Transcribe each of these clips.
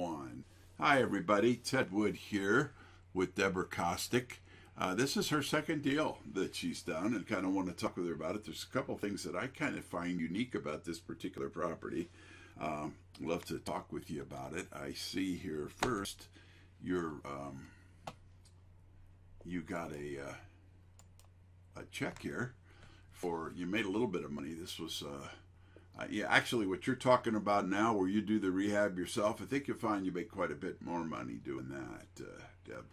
one. Hi, everybody. Ted Wood here with Deborah Kostick. This is her second deal that she's done, and kind of want to talk with her about it. There's a couple things that I kind of find unique about this particular property. Love to talk with you about it. I see here first, you got a check here for, you made a little bit of money. This was yeah, actually what you're talking about now, where you do the rehab yourself, I think you'll find you make quite a bit more money doing that, Deb,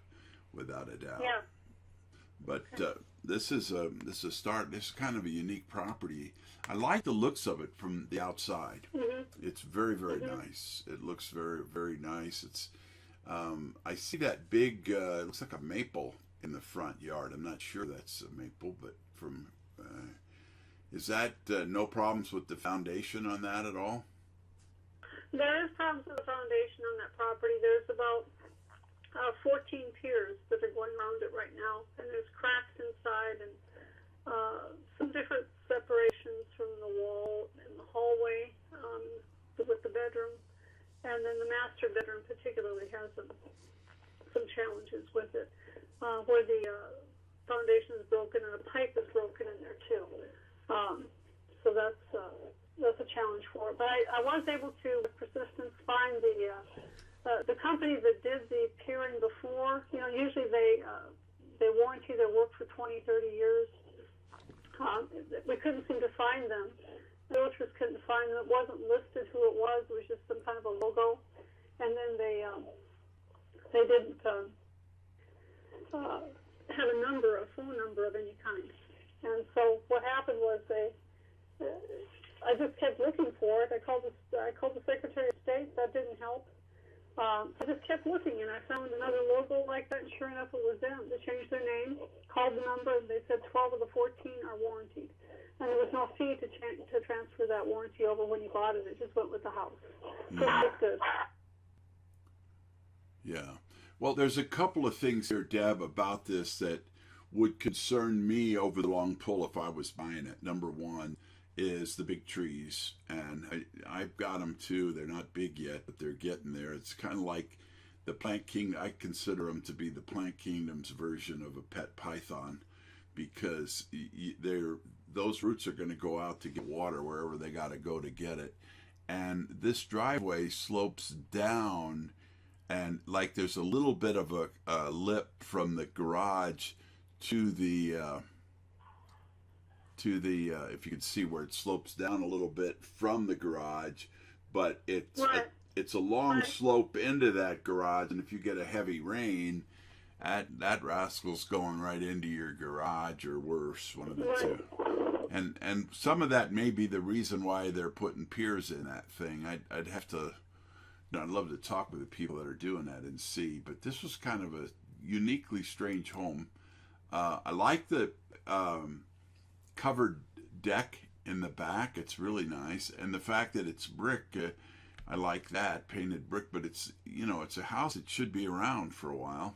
without a doubt. Yeah. But this is a start. This is kind of a unique property. I like the looks of it from the outside. Mm-hmm. It's very, very Mm-hmm. nice. It looks very, very nice. It's I see that big, it looks like a maple in the front yard. I'm not sure that's a maple, but from is that no problems with the foundation on that at all? There is problems with the foundation on that property. There's about 14 piers that are going around it right now, and there's cracks inside and some different separations from the wall and the hallway with the bedroom, and then the master bedroom particularly has some challenges with it, where the foundation is broken and a pipe is broken in there too. So that's a challenge for it. But I was able to, with persistence, find the company that did the piering before. You know, usually they warranty their work for 20, 30 years. We couldn't seem to find them. The realtors couldn't find them. It wasn't listed who it was. It was just some kind of a logo. And then they didn't have a phone number of any kind. And so what happened was I just kept looking for it. I called the Secretary of State. That didn't help. I just kept looking, and I found another logo like that, and sure enough, it was them. They changed their name, called the number, and they said 12 of the 14 are warranted. And there was no fee to transfer that warranty over when you bought it. It just went with the house. So it was good. Yeah. Well, there's a couple of things here, Deb, about this that would concern me over the long pull if I was buying it. Number one is the big trees, and I've got them too. They're not big yet, but they're getting there. It's kind of like the plant kingdom. I consider them to be the plant kingdom's version of a pet python, because those roots are going to go out to get water wherever they got to go to get it. And this driveway slopes down, and like there's a little bit of a lip from the garage to the if you can see where it slopes down a little bit from the garage, but it's a long slope into that garage, and if you get a heavy rain, that rascal's going right into your garage, or worse, one of the two. And some of that may be the reason why they're putting piers in that thing. I'd have to, I'd love to talk with the people that are doing that and see, but this was kind of a uniquely strange home. I like the covered deck in the back. It's really nice, and the fact that it's brick, I like that, painted brick. But it's it's a house that should be around for a while.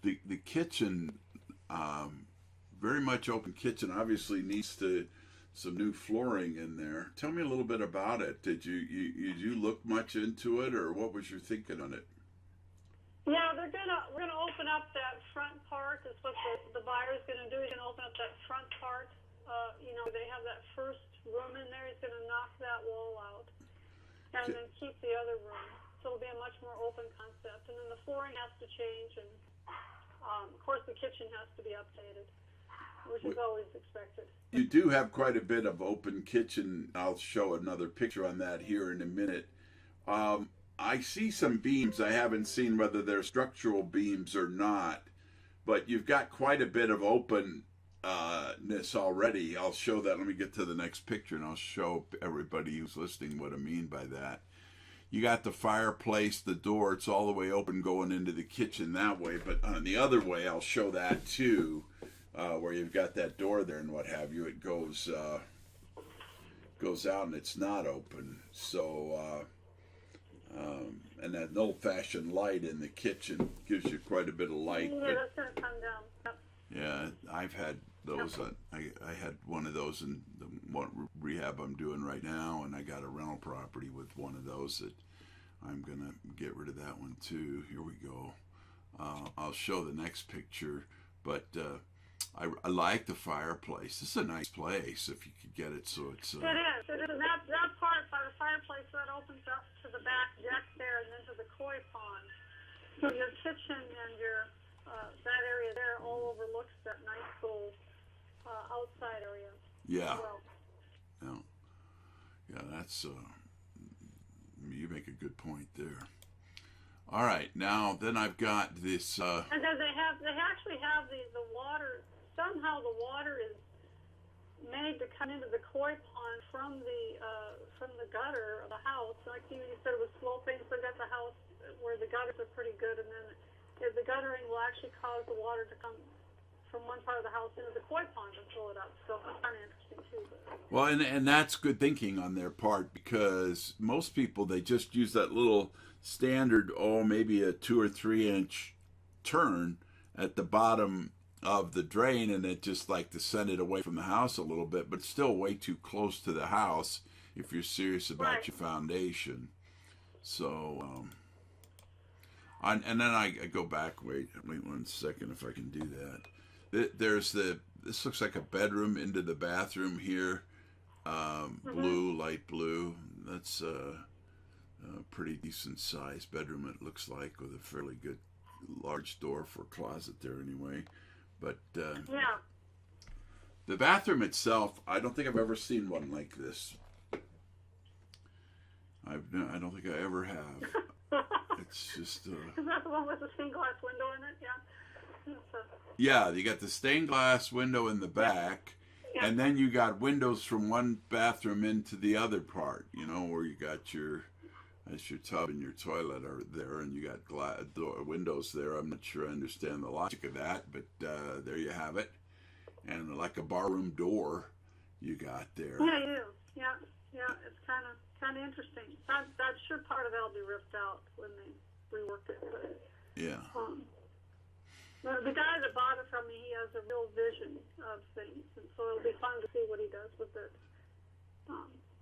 The kitchen, very much open kitchen. Obviously needs some new flooring in there. Tell me a little bit about it. Did you look much into it, or what was your thinking on it? Yeah, we're gonna open up that front part. Is what the buyer's gonna do. He's gonna open up that front part. They have that first room in there. He's gonna knock that wall out, and then keep the other room. So it'll be a much more open concept. And then the flooring has to change, and of course the kitchen has to be updated, which is always expected. You do have quite a bit of open kitchen. I'll show another picture on that here in a minute. I see some beams. I haven't seen whether they're structural beams or not, but you've got quite a bit of openness already. I'll show that. Let me get to the next picture, and I'll show everybody who's listening what I mean by that. You got the fireplace, the door, it's all the way open going into the kitchen that way, but on the other way, I'll show that too, where you've got that door there and what have you. It goes out and it's not open. So and that old-fashioned light in the kitchen gives you quite a bit of light. Yeah, that's going to come down. Yep. Yeah, I've had those. I had one of those in the rehab I'm doing right now, and I got a rental property with one of those that I'm going to get rid of that one too. Here we go. I'll show the next picture, but I like the fireplace. This is a nice place if you could get it so it's... It is. It is. And that part by the fireplace, that opens up to the back deck there and then to the koi pond. So your kitchen and your that area there all overlooks that nice little outside area. Yeah. Well. Yeah, that's... you make a good point there. All right, now then I've got this. And then they actually have the water. Somehow the water is made to come into the koi pond from the gutter of the house. Like you said, it was sloping, so they got the house where the gutters are pretty good, and then the guttering will actually cause the water to come from one part of the house into the koi pond and fill it up. So it's kind of interesting too. Well, and that's good thinking on their part, because most people, they just use that little standard, maybe a 2 or 3 inch turn at the bottom of the drain, and it just like to send it away from the house a little bit, but still way too close to the house if you're serious about your foundation. So, and then I go back. Wait 1 second if I can do that. There's this looks like a bedroom into the bathroom here. Blue, light blue. That's a pretty decent sized bedroom, it looks like, with a fairly good large door for a closet there anyway. But yeah. The bathroom itself, I don't think I've ever seen one like this. I don't think I ever have. It's just... Is that the one with the stained glass window in it? Yeah. Yeah, you got the stained glass window in the back, and then you got windows from one bathroom into the other part, where you got your tub and your toilet are there, and you got windows there. I'm not sure I understand the logic of that, but there you have it. And like a barroom door you got there. Yeah, you do. Yeah, it's kind of interesting. That sure part of that'll be ripped out when they rework it. But, yeah. The guy that bought it from me, he has a real vision of things, and so it'll be fun to see what he does with it.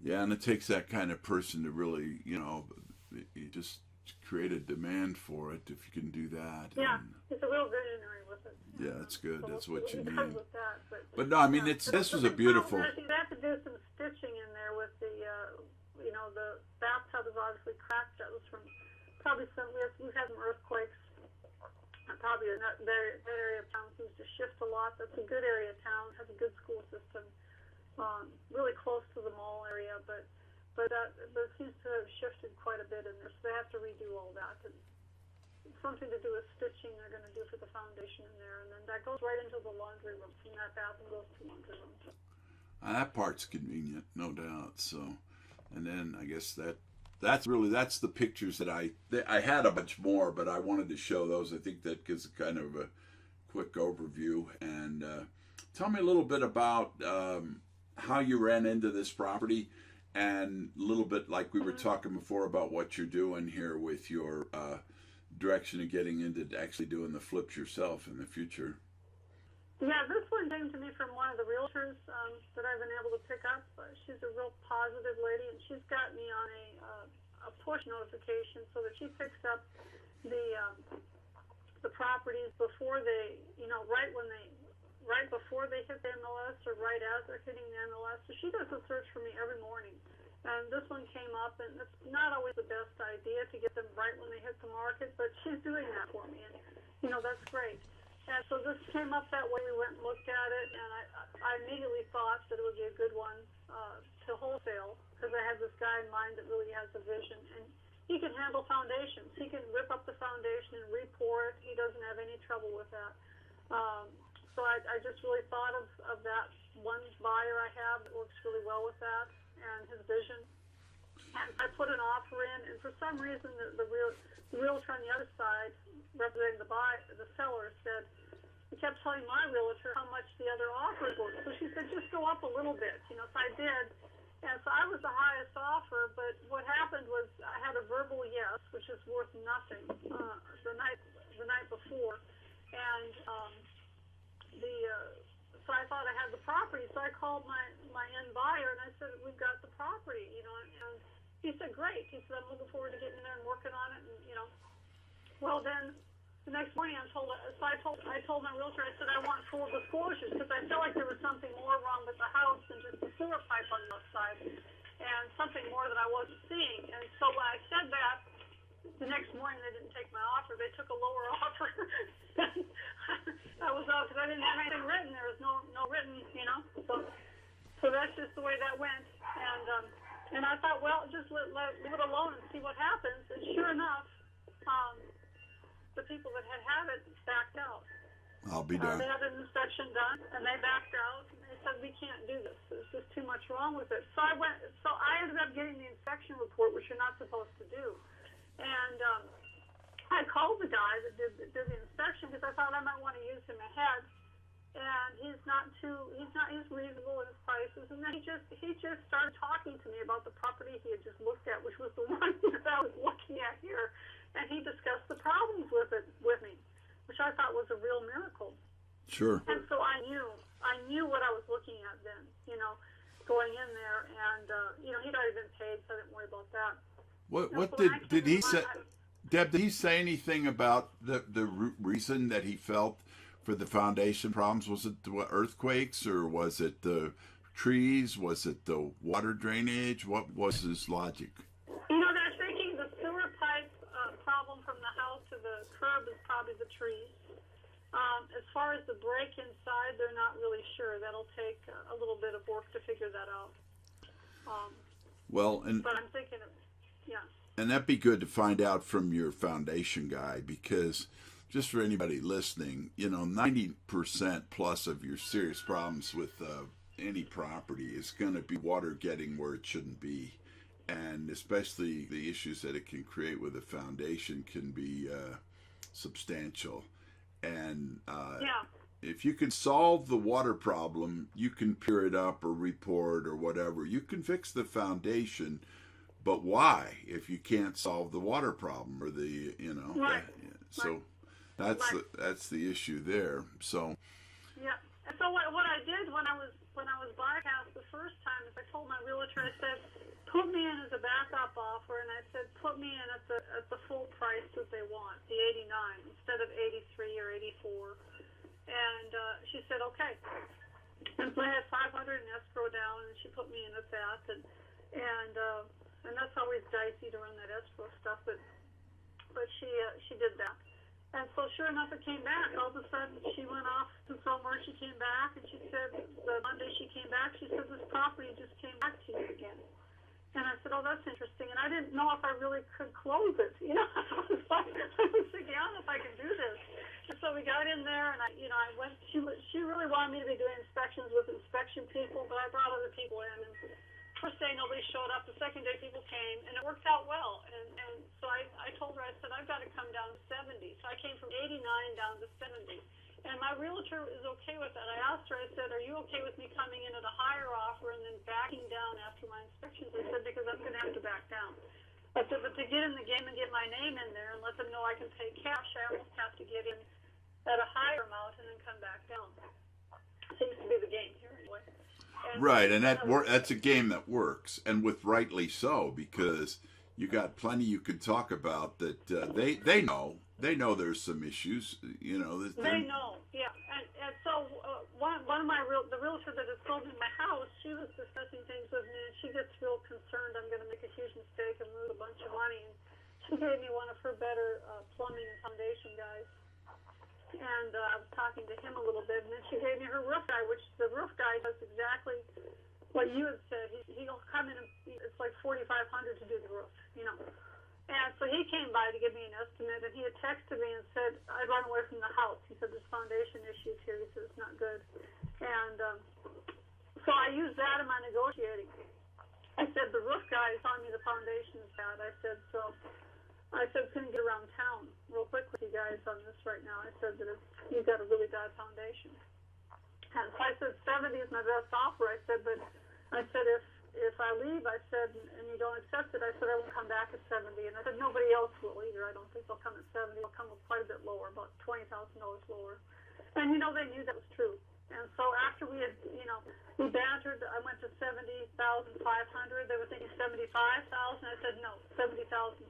Yeah, and it takes that kind of person to really, you just create a demand for it if you can do that. Yeah, he's a real visionary with it. Yeah, that's good. So that's what you need. With that, but no, I mean, this was a beautiful... You have to do some stitching in there with the, the bathtub is obviously cracked. That was from probably we've had some earthquakes. Probably that area of town seems to shift a lot. That's a good area of town. Has a good school system. Really close to the mall area, but it seems to have shifted quite a bit in there. So they have to redo all that. And something to do with stitching they're going to do for the foundation in there, and then that goes right into the laundry room. From that bathroom goes to the laundry room. That part's convenient, no doubt. So, and then I guess that's the pictures that I had a bunch more, but I wanted to show those. I think that gives kind of a quick overview. And tell me a little bit about how you ran into this property, and a little bit like we were talking before about what you're doing here with your direction of getting into actually doing the flips yourself in the future. Yeah, this one came to me from one of the realtors that I've been able to pick up. She's a real positive lady, and she's got me on a push notification so that she picks up the properties before they, right before they hit the MLS or right as they're hitting the MLS. So she does a search for me every morning. And this one came up, and it's not always the best idea to get them right when they hit the market, but she's doing that for me, and, that's great. And so this came up that way. We went and looked at it, and I immediately thought that it would be a good one to wholesale, because I had this guy in mind that really has a vision, and he can handle foundations. He can rip up the foundation and re-pour it. He doesn't have any trouble with that. So I just really thought of that one buyer I have that works really well with that and his vision. And I put an offer in, and for some reason the realtor on the other side, representing the seller, said, he kept telling my realtor how much the other offers were. So she said, just go up a little bit. So I did. And so I was the highest offer, but what happened was I had a verbal yes, which is worth nothing, the night before. And so I thought I had the property. So I called my end buyer, and I said, we've got the property, and He said, great. He said, I'm looking forward to getting there and working on it. And, you know, well, then the next morning I told my realtor, I said, I want full disclosures because I felt like there was something more wrong with the house than just the sewer pipe on the outside and something more that I wasn't seeing. And so when I said that, the next morning they didn't take my offer. They took a lower offer. I was out because I didn't have anything written. There was no written, you know. So that's just the way that went. And I thought, well, just leave it alone and see what happens. And sure enough, the people that had it backed out. I'll be done. They had an inspection done, and they backed out. And they said, we can't do this. There's just too much wrong with it. So I ended up getting the inspection report, which you're not supposed to do. And I called the guy that did the inspection because I thought I might want to use him ahead. And he's reasonable in his prices. And then he just started talking to me about the property he had just looked at, which was the one that I was looking at here. And he discussed the problems with me, which I thought was a real miracle. Sure. And so I knew what I was looking at then, you know, going in there. And, you know, he'd already been paid, so I didn't worry about that. What did he say? Deb, did he say anything about the reason that he felt for the foundation problems? Was it the earthquakes, or was it the trees? Was it the water drainage? What was his logic? You know, they're thinking the sewer pipe problem from the house to the curb is probably the trees. As far as the break inside, they're not really sure. That'll take a little bit of work to figure that out. But I'm thinking of. Yeah. And that'd be good to find out from your foundation guy, because just for anybody listening, you know, 90% plus of your serious problems with any property is going to be water getting where it shouldn't be. And especially the issues that it can create with a foundation can be substantial. And if you can solve the water problem, you can pure it up or report or whatever. You can fix the foundation. But why, if you can't solve the water problem or the, you know, right. So that's the issue there. So yeah. And so what I did when I was bypassed the first time is I told my realtor, I said, put me in as a backup offer, and I said, put me in at the full price that they want, the 89 instead of 83 or 84. And she said, okay. And so I had 500 in escrow down, and she put me in at that, and that's always dicey to run that escrow stuff, but she did that. And so sure enough, it came back. All of a sudden, she went off to somewhere. She came back, and she said, the Monday she came back, she said, this property just came back to you again. And I said, oh, that's interesting. And I didn't know if I really could close it. You know, I was thinking, I don't know if I can do this. And so we got in there, and I went. She really wanted me to be doing inspections with inspection people, but I brought other people in, and first day nobody showed up. The second day people came, and it worked out well. And so I told her, I said, I've got to come down to 70. So I came from 89 down to 70. And my realtor is okay with that. I asked her, I said, are you okay with me coming in at a higher offer and then backing down after my inspections? I said, because I'm going to have to back down. I said, but to get in the game and get my name in there and let them know I can pay cash, I almost have to get in at a higher amount and then come back down. Seems to be the game here anyway. Right, and that's a game that works, and with rightly so, because you got plenty you could talk about that they know there's some issues, you know. They know, yeah, and so one of the realtor that has sold me my house, she was discussing things with me, and she gets real concerned I'm going to make a huge mistake and lose a bunch of money, and she gave me one of her better plumbing and foundation guys. And I was talking to him a little bit, and then she gave me her roof guy, which the roof guy does exactly what you had said. He'll come in, and it's like $4,500 to do the roof, you know. And so he came by to give me an estimate, and he had texted me and said, I'd run away from the house. He said, there's foundation issues here. He said, it's not good. And so I used that in my negotiating. I said, the roof guy is telling me the foundation is bad. I said, couldn't get around town real quick with you guys on this right now. I said that you've got a really bad foundation. And so I said 70 is my best offer. I said, but if I leave, I said, and you don't accept it, I said I won't come back at 70. And I said nobody else will either. I don't think they'll come at 70. They'll come quite a bit lower, about $20,000 lower. And you know, they knew that was true. And so after we had, we bantered, I went to 70,500. They were thinking 75,000. I said, no, 70,500.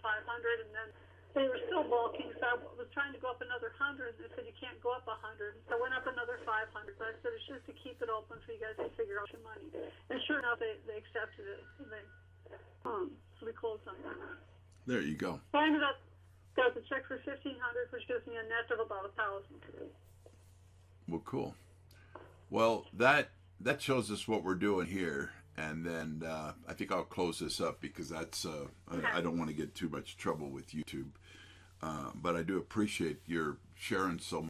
And then they were still balking, so I was trying to go up another 100. And they said, you can't go up 100. So I went up another 500. But I said, it's just to keep it open for you guys to figure out your money. And sure enough, they accepted it. And so we closed on that. There you go. So I ended up got the check for $1,500, which gives me a net of about $1,000. Well, cool. Well, that shows us what we're doing here, and then I think I'll close this up because that's I don't want to get too much trouble with YouTube, but I do appreciate your sharing so much.